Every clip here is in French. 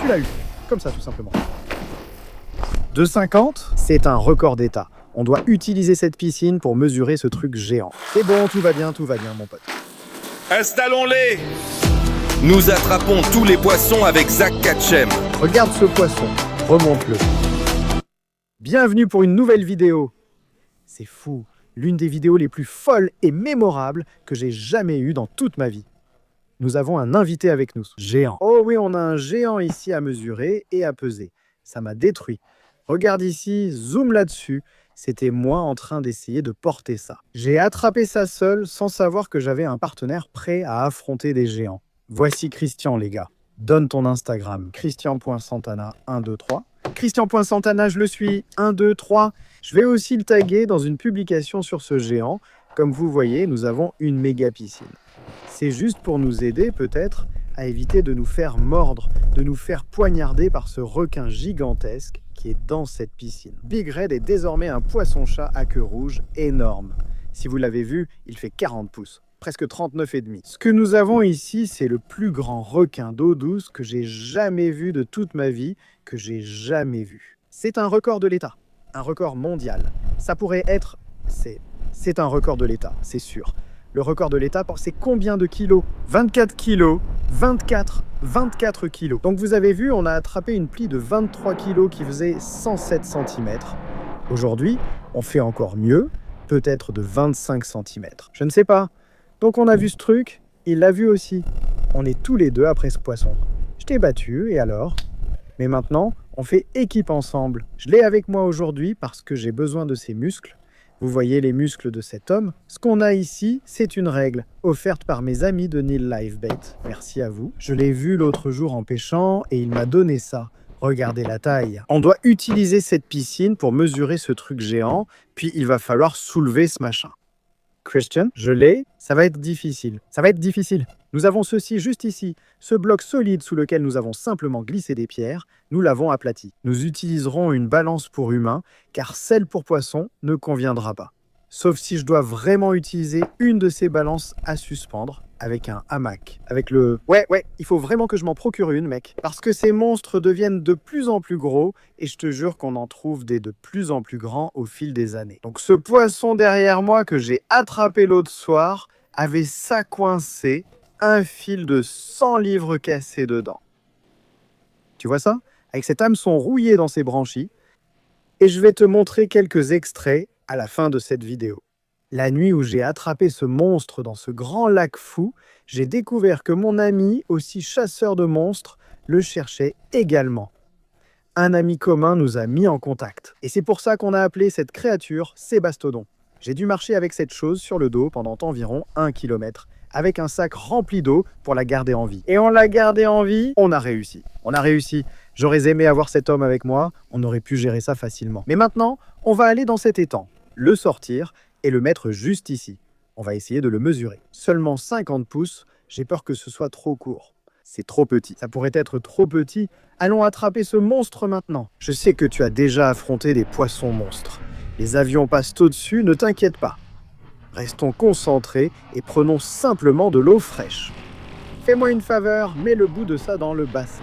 Tu l'as eu, comme ça tout simplement. 2,50, c'est un record d'état. On doit utiliser cette piscine pour mesurer ce truc géant. C'est bon, tout va bien, mon pote. Installons-les. Nous attrapons tous les poissons avec Zach Ketchem. Regarde ce poisson, remonte-le. Bienvenue pour une nouvelle vidéo. C'est fou, l'une des vidéos les plus folles et mémorables que j'ai jamais eues dans toute ma vie. Nous avons un invité avec nous, géant. Oh oui, on a un géant ici à mesurer et à peser. Ça m'a détruit. Regarde ici, zoom là-dessus. C'était moi en train d'essayer de porter ça. J'ai attrapé ça seul sans savoir que j'avais un partenaire prêt à affronter des géants. Voici Christian, les gars. Donne ton Instagram, christian.santana123. Christian.santana, je le suis, 1, 2, 3. Je vais aussi le taguer dans une publication sur ce géant. Comme vous voyez, nous avons une méga piscine. C'est juste pour nous aider, peut-être, à éviter de nous faire mordre, de nous faire poignarder par ce requin gigantesque qui est dans cette piscine. Big Red est désormais un poisson-chat à queue rouge énorme. Si vous l'avez vu, il fait 40 pouces, presque 39,5. Ce que nous avons ici, c'est le plus grand requin d'eau douce que j'ai jamais vu de toute ma vie, que j'ai jamais vu. C'est un record de l'État, un record mondial. Ça pourrait être... C'est un record de l'État, c'est sûr. Le record de l'État, c'est combien de kilos? 24 kilos, 24 kilos. Donc vous avez vu, on a attrapé une plie de 23 kilos qui faisait 107 cm. Aujourd'hui, on fait encore mieux, peut-être de 25 cm. Je ne sais pas. Donc on a vu ce truc, il l'a vu aussi. On est tous les deux après ce poisson. Je t'ai battu, et alors? Mais maintenant, on fait équipe ensemble. Je l'ai avec moi aujourd'hui parce que j'ai besoin de ses muscles. Vous voyez les muscles de cet homme? Ce qu'on a ici, c'est une règle, offerte par mes amis de Nil Livebait. Merci à vous. Je l'ai vu l'autre jour en pêchant et il m'a donné ça. Regardez la taille. On doit utiliser cette piscine pour mesurer ce truc géant, puis il va falloir soulever ce machin. Christian, je l'ai. Ça va être difficile. Nous avons ceci juste ici. Ce bloc solide sous lequel nous avons simplement glissé des pierres, nous l'avons aplati. Nous utiliserons une balance pour humain, car celle pour poisson ne conviendra pas. Sauf si je dois vraiment utiliser une de ces balances à suspendre avec un hamac. Avec le... Ouais, il faut vraiment que je m'en procure une, mec. Parce que ces monstres deviennent de plus en plus gros, et je te jure qu'on en trouve des de plus en plus grands au fil des années. Donc ce poisson derrière moi que j'ai attrapé l'autre soir avait ça coincé, un fil de 100 livres cassés dedans. Tu vois ça? Avec cet hameçon rouillé dans ses branchies. Et je vais te montrer quelques extraits à la fin de cette vidéo. La nuit où j'ai attrapé ce monstre dans ce grand lac fou, j'ai découvert que mon ami, aussi chasseur de monstres, le cherchait également. Un ami commun nous a mis en contact. Et c'est pour ça qu'on a appelé cette créature Sébastodon. J'ai dû marcher avec cette chose sur le dos pendant environ 1 km, avec un sac rempli d'eau pour la garder en vie. Et on l'a gardé en vie, on a réussi. J'aurais aimé avoir cet homme avec moi, on aurait pu gérer ça facilement. Mais maintenant, on va aller dans cet étang, le sortir et le mettre juste ici. On va essayer de le mesurer. Seulement 50 pouces, j'ai peur que ce soit trop court. C'est trop petit. Ça pourrait être trop petit. Allons attraper ce monstre maintenant. Je sais que tu as déjà affronté des poissons monstres. Les avions passent au-dessus, ne t'inquiète pas. Restons concentrés et prenons simplement de l'eau fraîche. Fais-moi une faveur, mets le bout de ça dans le bassin.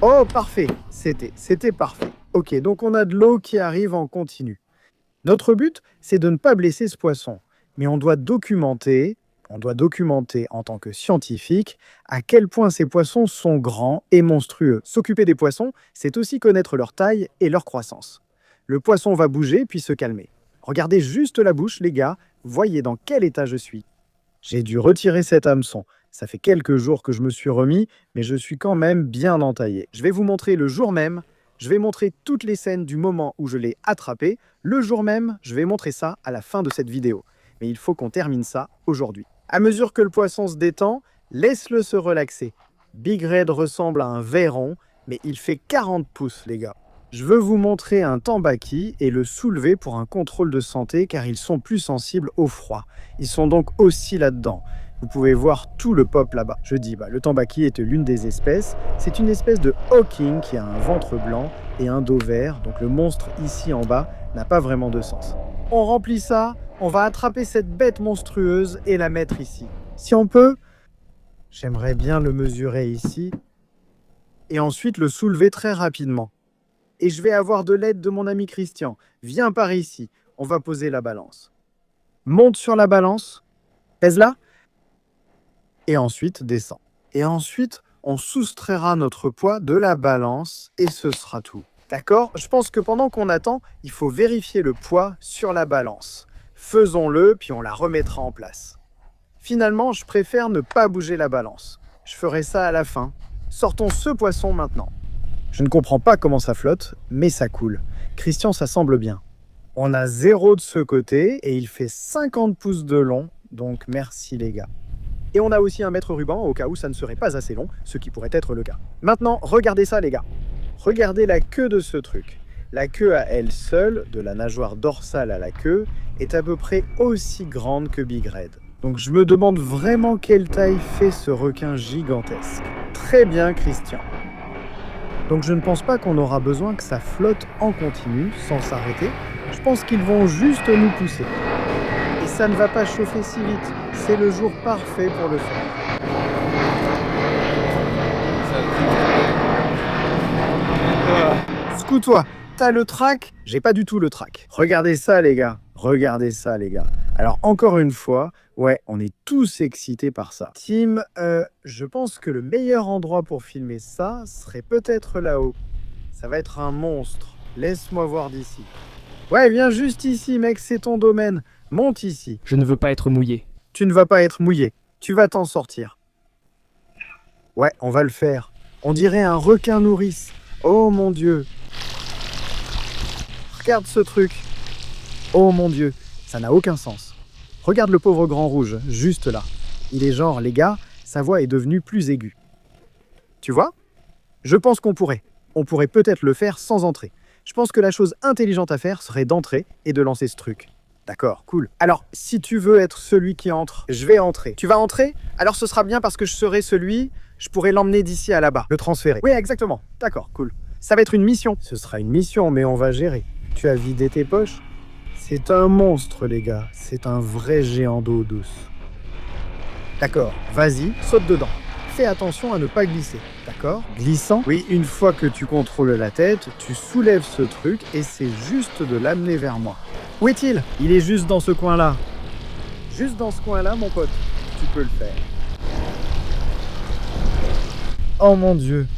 Oh, parfait. C'était parfait. Ok, donc on a de l'eau qui arrive en continu. Notre but, c'est de ne pas blesser ce poisson. Mais on doit documenter en tant que scientifique à quel point ces poissons sont grands et monstrueux. S'occuper des poissons, c'est aussi connaître leur taille et leur croissance. Le poisson va bouger puis se calmer. Regardez juste la bouche, les gars. Voyez dans quel état je suis. J'ai dû retirer cet hameçon. Ça fait quelques jours que je me suis remis, mais je suis quand même bien entaillé. Je vais vous montrer le jour même. Je vais montrer toutes les scènes du moment où je l'ai attrapé. Le jour même, je vais montrer ça à la fin de cette vidéo. Mais il faut qu'on termine ça aujourd'hui. À mesure que le poisson se détend, laisse-le se relaxer. Big Red ressemble à un verron, mais il fait 40 pouces, les gars. Je veux vous montrer un tambaqui et le soulever pour un contrôle de santé car ils sont plus sensibles au froid. Ils sont donc aussi là-dedans. Vous pouvez voir tout le pop là-bas. Je dis, le tambaqui est l'une des espèces. C'est une espèce de hawking qui a un ventre blanc et un dos vert. Donc le monstre ici en bas n'a pas vraiment de sens. On remplit ça, on va attraper cette bête monstrueuse et la mettre ici. Si on peut, j'aimerais bien le mesurer ici. Et ensuite le soulever très rapidement. Et je vais avoir de l'aide de mon ami Christian. Viens par ici, on va poser la balance. Monte sur la balance, pèse-la, et ensuite descends. Et ensuite, on soustraira notre poids de la balance et ce sera tout. D'accord? Je pense que pendant qu'on attend, il faut vérifier le poids sur la balance. Faisons-le, puis on la remettra en place. Finalement, je préfère ne pas bouger la balance. Je ferai ça à la fin. Sortons ce poisson maintenant. Je ne comprends pas comment ça flotte, mais ça coule. Christian, ça semble bien. On a 0 de ce côté et il fait 50 pouces de long, donc merci les gars. Et on a aussi un mètre ruban au cas où ça ne serait pas assez long, ce qui pourrait être le cas. Maintenant, regardez ça les gars. Regardez la queue de ce truc. La queue à elle seule, de la nageoire dorsale à la queue, est à peu près aussi grande que Big Red. Donc je me demande vraiment quelle taille fait ce requin gigantesque. Très bien Christian. Donc je ne pense pas qu'on aura besoin que ça flotte en continu, sans s'arrêter. Je pense qu'ils vont juste nous pousser. Et ça ne va pas chauffer si vite. C'est le jour parfait pour le faire. Scout-toi, t'as le track? J'ai pas du tout le track. Regardez ça les gars, regardez ça les gars. Alors encore une fois, ouais, on est tous excités par ça. Tim, je pense que le meilleur endroit pour filmer ça serait peut-être là-haut. Ça va être un monstre. Laisse-moi voir d'ici. Ouais, viens juste ici mec, c'est ton domaine. Monte ici. Je ne veux pas être mouillé. Tu ne vas pas être mouillé. Tu vas t'en sortir. Ouais, on va le faire. On dirait un requin nourrice. Oh mon Dieu. Regarde ce truc. Oh mon Dieu. Ça n'a aucun sens. Regarde le pauvre grand rouge, juste là. Il est genre, les gars, sa voix est devenue plus aiguë. Tu vois? Je pense qu'on pourrait. On pourrait peut-être le faire sans entrer. Je pense que la chose intelligente à faire serait d'entrer et de lancer ce truc. D'accord, cool. Alors, si tu veux être celui qui entre, je vais entrer. Tu vas entrer? Alors ce sera bien parce que je serai celui, je pourrai l'emmener d'ici à là-bas, le transférer. Oui, exactement. D'accord, cool. Ça va être une mission. Ce sera une mission, mais on va gérer. Tu as vidé tes poches? C'est un monstre, les gars. C'est un vrai géant d'eau douce. D'accord, vas-y, saute dedans. Fais attention à ne pas glisser, d'accord? Glissant? Oui, une fois que tu contrôles la tête, tu soulèves ce truc et c'est juste de l'amener vers moi. Où est-il? Il est juste dans ce coin-là. Juste dans ce coin-là, mon pote. Tu peux le faire. Oh mon Dieu.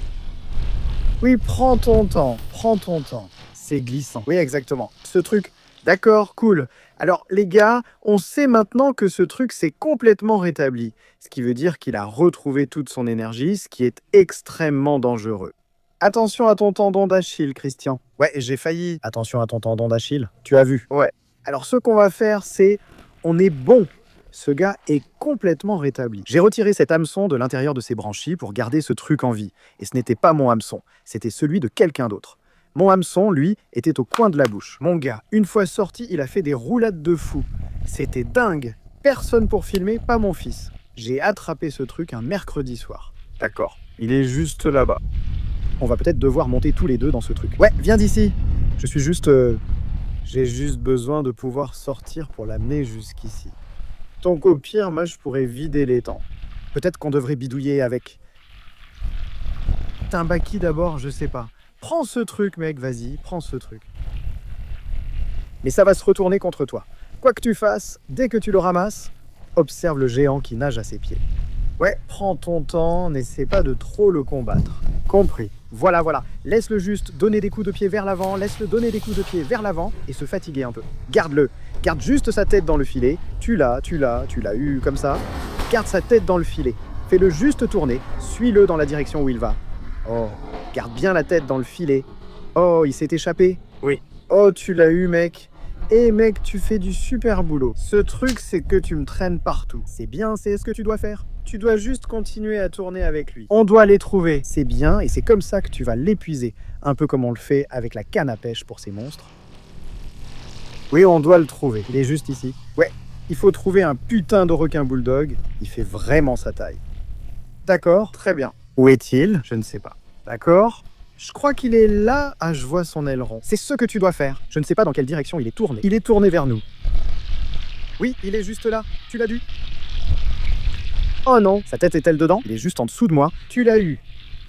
Oui, prends ton temps. Prends ton temps. C'est glissant. Oui, exactement. Ce truc... D'accord, cool. Alors les gars, on sait maintenant que ce truc s'est complètement rétabli, ce qui veut dire qu'il a retrouvé toute son énergie, ce qui est extrêmement dangereux. Attention à ton tendon d'Achille, Christian. Ouais, j'ai failli. Attention à ton tendon d'Achille. Tu as vu? Ouais. Alors ce qu'on va faire, c'est... On est bon. Ce gars est complètement rétabli. J'ai retiré cet hameçon de l'intérieur de ses branchies pour garder ce truc en vie. Et ce n'était pas mon hameçon, c'était celui de quelqu'un d'autre. Mon hameçon, lui, était au coin de la bouche. Mon gars, une fois sorti, il a fait des roulades de fou. C'était dingue. Personne pour filmer, pas mon fils. J'ai attrapé ce truc un mercredi soir. D'accord. Il est juste là-bas. On va peut-être devoir monter tous les deux dans ce truc. Ouais, viens d'ici. Je suis juste... J'ai juste besoin de pouvoir sortir pour l'amener jusqu'ici. Donc au pire, moi, je pourrais vider l'étang. Peut-être qu'on devrait bidouiller avec... Timbaki d'abord, je sais pas. Prends ce truc, mec, vas-y, prends ce truc. Mais ça va se retourner contre toi. Quoi que tu fasses, dès que tu le ramasses, observe le géant qui nage à ses pieds. Ouais, prends ton temps, n'essaie pas de trop le combattre. Compris. Voilà, voilà. Laisse-le juste donner des coups de pied vers l'avant, laisse-le donner des coups de pied vers l'avant et se fatiguer un peu. Garde-le. Garde juste sa tête dans le filet. Tu l'as eu comme ça. Garde sa tête dans le filet. Fais-le juste tourner. Suis-le dans la direction où il va. Oh, garde bien la tête dans le filet. Oh, il s'est échappé? Oui. Oh, tu l'as eu, mec. Eh mec, tu fais du super boulot. Ce truc, c'est que tu me traînes partout. C'est bien, c'est ce que tu dois faire. Tu dois juste continuer à tourner avec lui. On doit les trouver. C'est bien, et c'est comme ça que tu vas l'épuiser. Un peu comme on le fait avec la canne à pêche pour ces monstres. Oui, on doit le trouver. Il est juste ici. Ouais, il faut trouver un putain de requin bulldog. Il fait vraiment sa taille. D'accord, très bien. Où est-il? Je ne sais pas. D'accord. Je crois qu'il est là. Ah, je vois son aileron. C'est ce que tu dois faire. Je ne sais pas dans quelle direction il est tourné. Il est tourné vers nous. Oui, il est juste là. Tu l'as vu? Oh non. Sa tête est-elle dedans? Il est juste en dessous de moi. Tu l'as eu.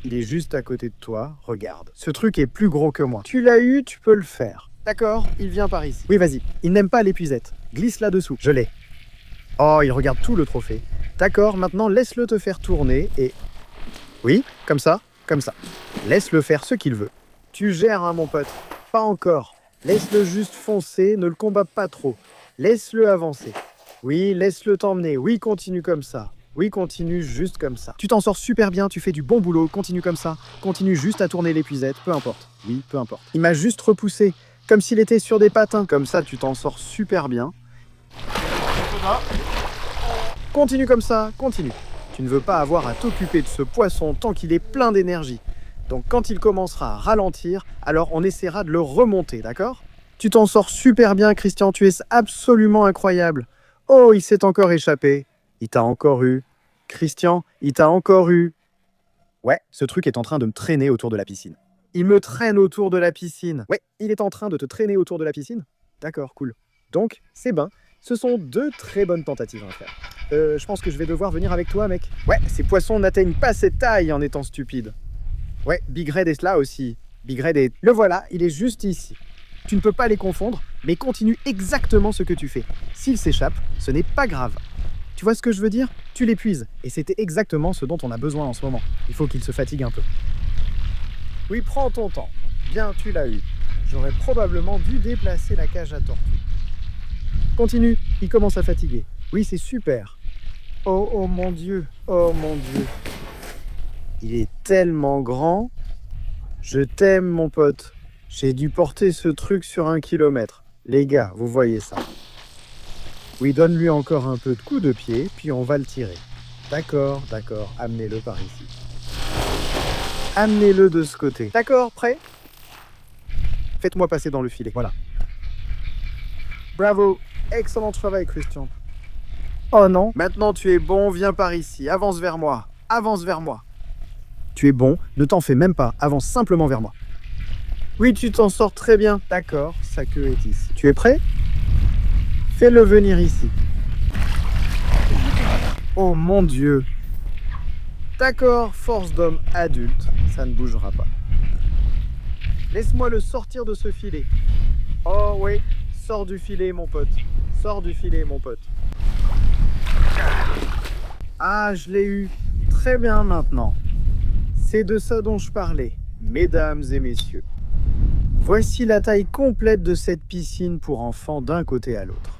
Il est juste à côté de toi, regarde. Ce truc est plus gros que moi. Tu l'as eu, tu peux le faire. D'accord, il vient par ici. Oui, vas-y. Il n'aime pas l'épuisette. Glisse là-dessous. Je l'ai. Oh, il regarde tout le trophée. D'accord, maintenant laisse-le te faire tourner et... Oui, comme ça, comme ça. Laisse-le faire ce qu'il veut. Tu gères, hein, mon pote. Pas encore. Laisse-le juste foncer, ne le combat pas trop. Laisse-le avancer. Oui, laisse-le t'emmener. Oui, continue comme ça. Oui, continue juste comme ça. Tu t'en sors super bien, tu fais du bon boulot, continue comme ça. Continue juste à tourner l'épuisette, peu importe. Oui, peu importe. Il m'a juste repoussé, comme s'il était sur des patins. Comme ça, tu t'en sors super bien. Continue comme ça, continue. Tu ne veux pas avoir à t'occuper de ce poisson tant qu'il est plein d'énergie. Donc quand il commencera à ralentir, alors on essaiera de le remonter, d'accord? Tu t'en sors super bien, Christian, tu es absolument incroyable. Oh, il s'est encore échappé. Il t'a encore eu. Christian, il t'a encore eu. Ouais, ce truc est en train de me traîner autour de la piscine. Il me traîne autour de la piscine. Ouais, il est en train de te traîner autour de la piscine? D'accord, cool. Donc, c'est ben. Ce sont 2 très bonnes tentatives à faire. Je pense que je vais devoir venir avec toi, mec. Ouais, ces poissons n'atteignent pas cette taille en étant stupides. Ouais, Big Red est là aussi. Big Red est... Le voilà, il est juste ici. Tu ne peux pas les confondre, mais continue exactement ce que tu fais. S'il s'échappe, ce n'est pas grave. Tu vois ce que je veux dire? Tu l'épuises. Et c'était exactement ce dont on a besoin en ce moment. Il faut qu'il se fatigue un peu. Oui, prends ton temps. Bien, tu l'as eu. J'aurais probablement dû déplacer la cage à tortue. Continue, il commence à fatiguer. Oui, c'est super. Oh, oh mon Dieu, oh mon Dieu. Il est tellement grand. Je t'aime, mon pote. J'ai dû porter ce truc sur 1 kilomètre. Les gars, vous voyez ça. Oui, donne-lui encore un peu de coup de pied, puis on va le tirer. D'accord, d'accord, amenez-le par ici. Amenez-le de ce côté. D'accord, prêt? Faites-moi passer dans le filet, voilà. Bravo, excellent travail, Christian. Oh non, maintenant tu es bon, viens par ici, avance vers moi, avance vers moi. Tu es bon, ne t'en fais même pas, avance simplement vers moi. Oui, tu t'en sors très bien. D'accord, sa queue est ici. Tu es prêt? Fais-le venir ici. Oh mon Dieu. D'accord, force d'homme adulte, ça ne bougera pas. Laisse-moi le sortir de ce filet. Oh oui, sors du filet, mon pote. Sors du filet, mon pote. Ah, je l'ai eu. Très bien maintenant. C'est de ça dont je parlais, mesdames et messieurs. Voici la taille complète de cette piscine pour enfants d'un côté à l'autre.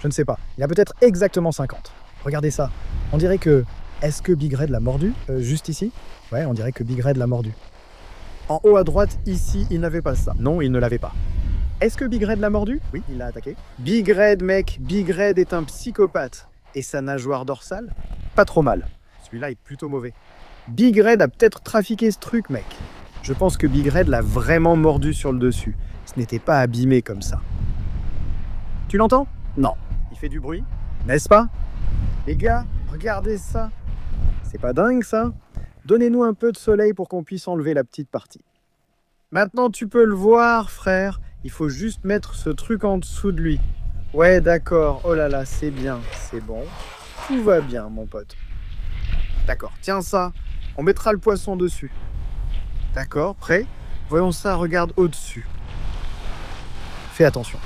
Je ne sais pas, il y a peut-être exactement 50. Regardez ça, on dirait que... Est-ce que Big Red l'a mordu? Juste ici? Ouais, on dirait que Big Red l'a mordu. En haut à droite, ici, il n'avait pas ça. Non, il ne l'avait pas. Est-ce que Big Red l'a mordu? Oui, il l'a attaqué. Big Red, mec, Big Red est un psychopathe. Et sa nageoire dorsale? Pas trop mal. Celui-là est plutôt mauvais. Big Red a peut-être trafiqué ce truc, mec. Je pense que Big Red l'a vraiment mordu sur le dessus. Ce n'était pas abîmé comme ça. Tu l'entends? Non. Il fait du bruit, n'est-ce pas? Les gars, regardez ça. C'est pas dingue, ça? Donnez-nous un peu de soleil pour qu'on puisse enlever la petite partie. Maintenant, tu peux le voir, frère. Il faut juste mettre ce truc en dessous de lui. Ouais, d'accord. Oh là là, c'est bien. C'est bon. Tout va bien, mon pote. D'accord, tiens ça. On mettra le poisson dessus. D'accord, prêt? Voyons ça, regarde au-dessus. Fais attention.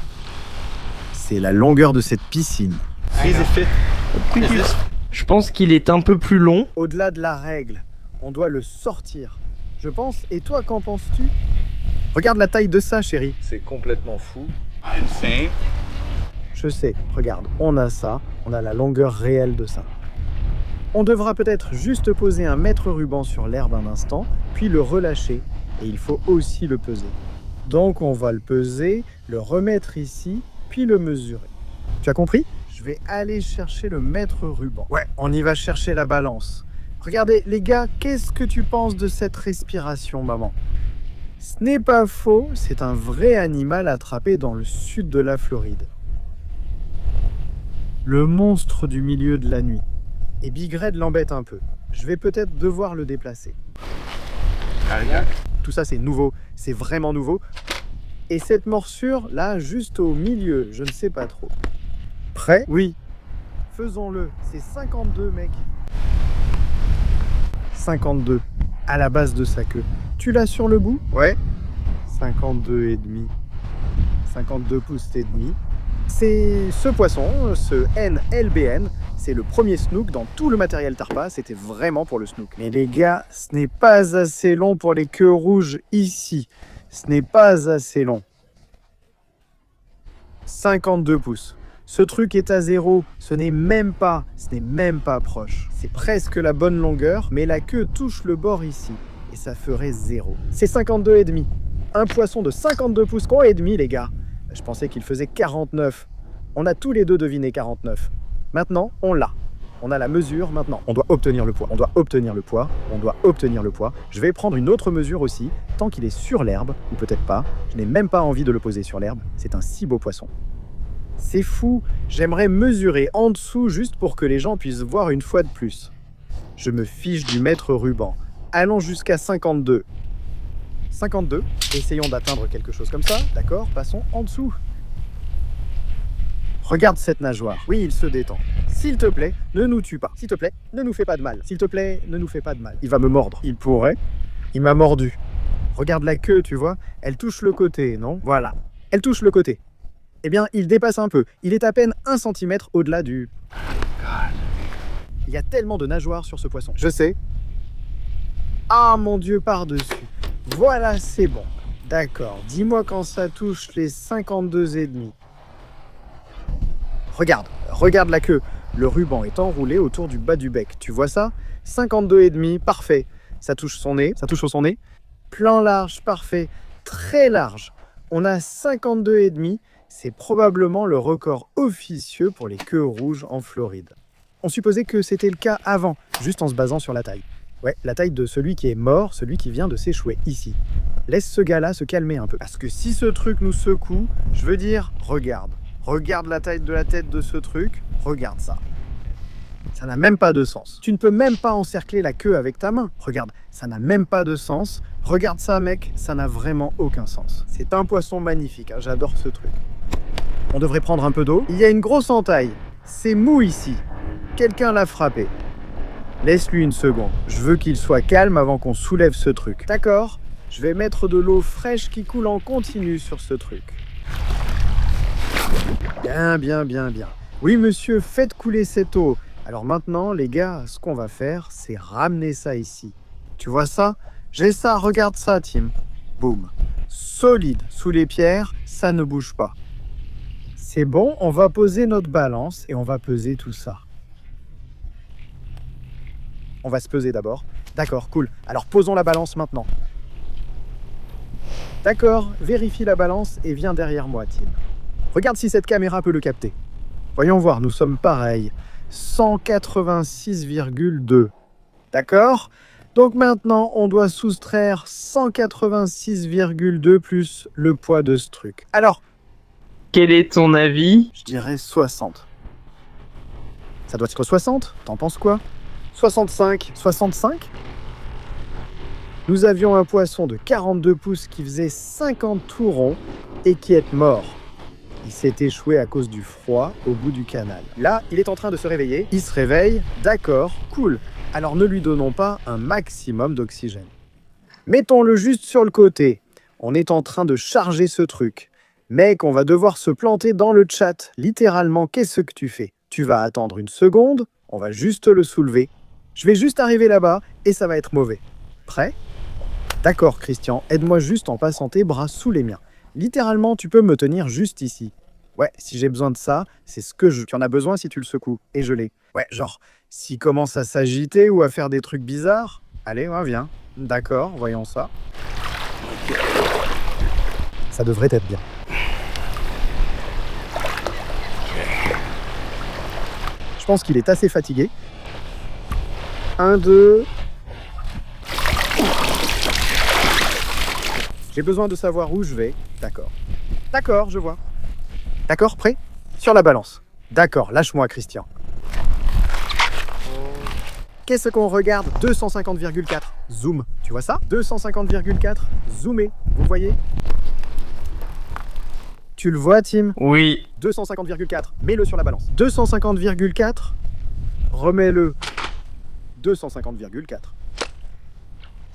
C'est la longueur de cette piscine. Je pense qu'il est un peu plus long. Au-delà de la règle, on doit le sortir. Je pense, et toi, qu'en penses-tu? Regarde la taille de ça, chérie. C'est complètement fou. Je sais, regarde, on a ça, on a la longueur réelle de ça. On devra peut-être juste poser un mètre ruban sur l'herbe un instant, puis le relâcher, et il faut aussi le peser. Donc on va le peser, le remettre ici, puis le mesurer. Tu as compris? Je vais aller chercher le mètre ruban. Ouais, on y va chercher la balance. Regardez, les gars, qu'est-ce que tu penses de cette respiration, maman? Ce n'est pas faux, c'est un vrai animal attrapé dans le sud de la Floride. Le monstre du milieu de la nuit. Et Big Red l'embête un peu. Je vais peut-être devoir le déplacer. Tout ça, c'est nouveau. C'est vraiment nouveau. Et cette morsure, là, juste au milieu, je ne sais pas trop. Prêt? Oui. Faisons-le. C'est 52, mec. 52. à la base de sa queue. Tu l'as sur le bout? Ouais. 52,5. 52 pouces et demi. C'est ce poisson, ce NLBN, c'est le premier snook dans tout le matériel Tarpa, c'était vraiment pour le snook. Mais les gars, ce n'est pas assez long pour les queues rouges ici. Ce n'est pas assez long. 52 pouces. Ce truc est à 0, ce n'est même pas proche. C'est presque la bonne longueur, mais la queue touche le bord ici, et ça ferait 0. C'est 52,5. Un poisson de 52 pouces et demi, les gars. Je pensais qu'il faisait 49. On a tous les deux deviné 49. Maintenant, on l'a. On a la mesure maintenant. On doit obtenir le poids. On doit obtenir le poids. On doit obtenir le poids. Je vais prendre une autre mesure aussi, tant qu'il est sur l'herbe, ou peut-être pas. Je n'ai même pas envie de le poser sur l'herbe. C'est un si beau poisson. C'est fou. J'aimerais mesurer en dessous juste pour que les gens puissent voir une fois de plus. Je me fiche du mètre ruban. Allons jusqu'à 52. 52. Essayons d'atteindre quelque chose comme ça. D'accord, passons en dessous. Regarde cette nageoire. Oui, il se détend. S'il te plaît, ne nous tue pas. S'il te plaît, ne nous fais pas de mal. S'il te plaît, ne nous fais pas de mal. Il va me mordre. Il pourrait. Il m'a mordu. Regarde la queue, tu vois. Elle touche le côté, non? Voilà. Elle touche le côté. Eh bien, il dépasse un peu. Il est à peine 1 cm au-delà du... Il y a tellement de nageoires sur ce poisson. Je sais. Ah, mon Dieu, par-dessus. Voilà, c'est bon. D'accord. Dis-moi quand ça touche les 52,5. Regarde la queue. Le ruban est enroulé autour du bas du bec. Tu vois ça? 52,5, parfait. Ça touche son nez, ça touche au son nez. Plan large, parfait. Très large. On a 52,5. C'est probablement le record officieux pour les queues rouges en Floride. On supposait que c'était le cas avant, juste en se basant sur la taille. Ouais, la taille de celui qui est mort, celui qui vient de s'échouer ici. Laisse ce gars-là se calmer un peu. Parce que si ce truc nous secoue, je veux dire, regarde. Regarde la taille de la tête de ce truc, regarde ça. Ça n'a même pas de sens. Tu ne peux même pas encercler la queue avec ta main. Regarde, ça n'a même pas de sens. Regarde ça, mec, ça n'a vraiment aucun sens. C'est un poisson magnifique, hein, j'adore ce truc. On devrait prendre un peu d'eau. Il y a une grosse entaille. C'est mou ici. Quelqu'un l'a frappé. Laisse-lui une seconde. Je veux qu'il soit calme avant qu'on soulève ce truc. D'accord? Je vais mettre de l'eau fraîche qui coule en continu sur ce truc. Bien. Oui, monsieur, faites couler cette eau. Alors maintenant, les gars, ce qu'on va faire, c'est ramener ça ici. Tu vois ça? J'ai ça, regarde ça, Tim. Boum. Solide. Sous les pierres, ça ne bouge pas. C'est bon, on va poser notre balance et on va peser tout ça. On va se peser d'abord. D'accord, cool. Alors posons la balance maintenant. D'accord, vérifie la balance et viens derrière moi, Tim. Regarde si cette caméra peut le capter. Voyons voir, nous sommes pareils. 186,2. D'accord? Donc maintenant, on doit soustraire 186,2 plus le poids de ce truc. Alors, Quel est ton avis? je dirais 60. Ça doit être 60? T'en penses quoi? 65. 65? Nous avions un poisson de 42 pouces qui faisait 50 tours ronds et qui est mort. Il s'est échoué à cause du froid au bout du canal. Là, il est en train de se réveiller. Il se réveille. D'accord, cool. Alors ne lui donnons pas un maximum d'oxygène. Mettons-le juste sur le côté. On est en train de charger ce truc. Mec, on va devoir se planter dans le chat. Littéralement, qu'est-ce que tu fais? Tu vas attendre une seconde, on va juste le soulever. Je vais juste arriver là-bas et ça va être mauvais. Prêt? D'accord, Christian, aide-moi juste en passant tes bras sous les miens. Littéralement, tu peux me tenir juste ici. Ouais, si j'ai besoin de ça, c'est ce que je... Tu en as besoin si tu le secoues. Et je l'ai. Ouais, genre, s'il commence à s'agiter ou à faire des trucs bizarres... Allez, ouais, viens. D'accord, voyons ça. Okay. Ça devrait être bien. Je pense qu'il est assez fatigué. 1, 2... J'ai besoin de savoir où je vais. D'accord. D'accord, je vois. D'accord, prêt? Sur la balance. D'accord, lâche-moi, Christian. Qu'est-ce qu'on regarde? 250,4. Zoom. Tu vois ça? 250,4. Zoomé. Vous voyez? Tu le vois, Tim? Oui. 250,4. Mets-le sur la balance. 250,4. Remets-le. 250,4.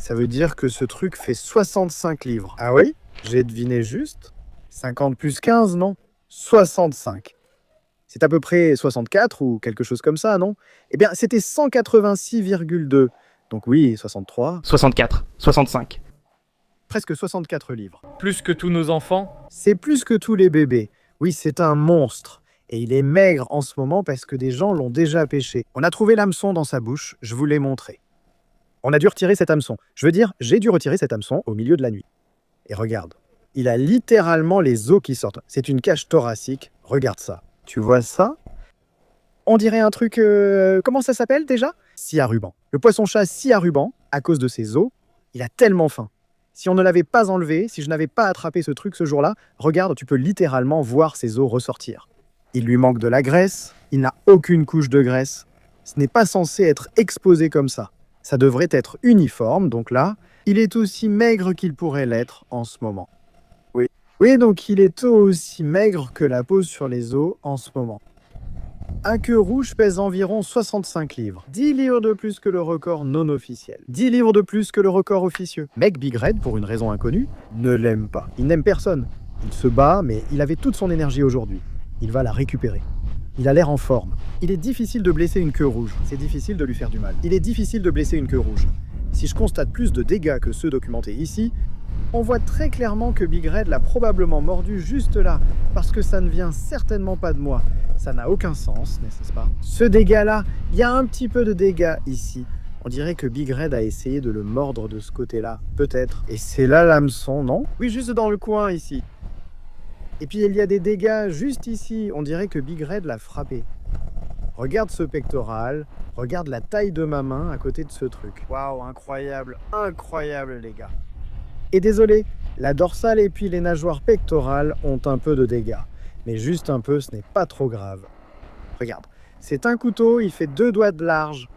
Ça veut dire que ce truc fait 65 livres. Ah oui? J'ai deviné juste. 50 plus 15, non? 65. C'est à peu près 64 ou quelque chose comme ça, non? Eh bien, c'était 186,2. Donc oui, 63. 64, 65. Presque 64 livres. Plus que tous nos enfants. C'est plus que tous les bébés. Oui, c'est un monstre. Et il est maigre en ce moment parce que des gens l'ont déjà pêché. On a trouvé l'hameçon dans sa bouche, je vous l'ai montré. On a dû retirer cet hameçon. Je veux dire, j'ai dû retirer cet hameçon au milieu de la nuit. Et regarde, il a littéralement les os qui sortent. C'est une cage thoracique. Regarde ça. Tu vois ça? On dirait un truc... comment ça s'appelle déjà? Scie à ruban. Le poisson-chat scie à ruban, à cause de ses os, il a tellement faim. Si on ne l'avait pas enlevé, si je n'avais pas attrapé ce truc ce jour-là, regarde, tu peux littéralement voir ses os ressortir. Il lui manque de la graisse, il n'a aucune couche de graisse. Ce n'est pas censé être exposé comme ça. Ça devrait être uniforme, donc là, il est aussi maigre qu'il pourrait l'être en ce moment. Oui, donc il est aussi maigre que la peau sur les os en ce moment. Un queue rouge pèse environ 65 livres. 10 livres de plus que le record non officiel. 10 livres de plus que le record officieux. Mec Big Red, pour une raison inconnue, ne l'aime pas. Il n'aime personne. Il se bat, mais il avait toute son énergie aujourd'hui. Il va la récupérer. Il a l'air en forme. Il est difficile de blesser une queue rouge. C'est difficile de lui faire du mal. Il est difficile de blesser une queue rouge. Si je constate plus de dégâts que ceux documentés ici, on voit très clairement que Big Red l'a probablement mordu juste là, parce que ça ne vient certainement pas de moi. Ça n'a aucun sens, n'est-ce pas? Ce dégât-là, il y a un petit peu de dégâts ici. On dirait que Big Red a essayé de le mordre de ce côté-là, peut-être. Et c'est là l'hameçon, non? Oui, juste dans le coin ici. Et puis il y a des dégâts juste ici. On dirait que Big Red l'a frappé. Regarde ce pectoral, regarde la taille de ma main à côté de ce truc. Waouh, incroyable, incroyable les gars. Et désolé, la dorsale et puis les nageoires pectorales ont un peu de dégâts. Mais juste un peu, ce n'est pas trop grave. Regarde, c'est un couteau, il fait 2 doigts de large.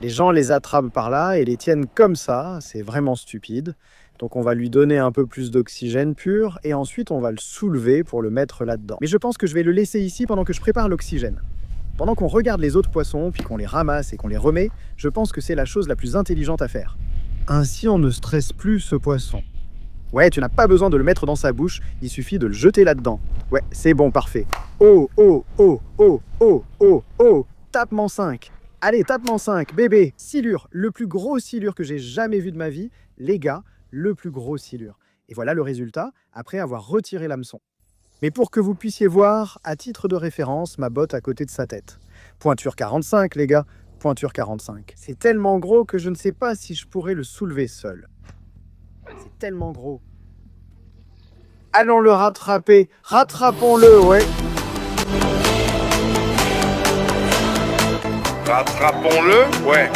Les gens les attrapent par là et les tiennent comme ça, c'est vraiment stupide. Donc on va lui donner un peu plus d'oxygène pur et ensuite on va le soulever pour le mettre là-dedans. Mais je pense que je vais le laisser ici pendant que je prépare l'oxygène. Pendant qu'on regarde les autres poissons, puis qu'on les ramasse et qu'on les remet, je pense que c'est la chose la plus intelligente à faire. Ainsi on ne stresse plus ce poisson. Ouais, tu n'as pas besoin de le mettre dans sa bouche, il suffit de le jeter là-dedans. Ouais, c'est bon, parfait. Oh, oh, oh, oh, oh, oh, oh, tape-m'en 5. Allez, tape-m'en 5, bébé. Silure, le plus gros silure que j'ai jamais vu de ma vie. Les gars, le plus gros silure. Et voilà le résultat, après avoir retiré l'hameçon. Mais pour que vous puissiez voir, à titre de référence, ma botte à côté de sa tête. Pointure 45, les gars, pointure 45. C'est tellement gros que je ne sais pas si je pourrais le soulever seul. C'est tellement gros. Allons le rattraper. Rattrapons-le, ouais. Rattrapons-le? Ouais.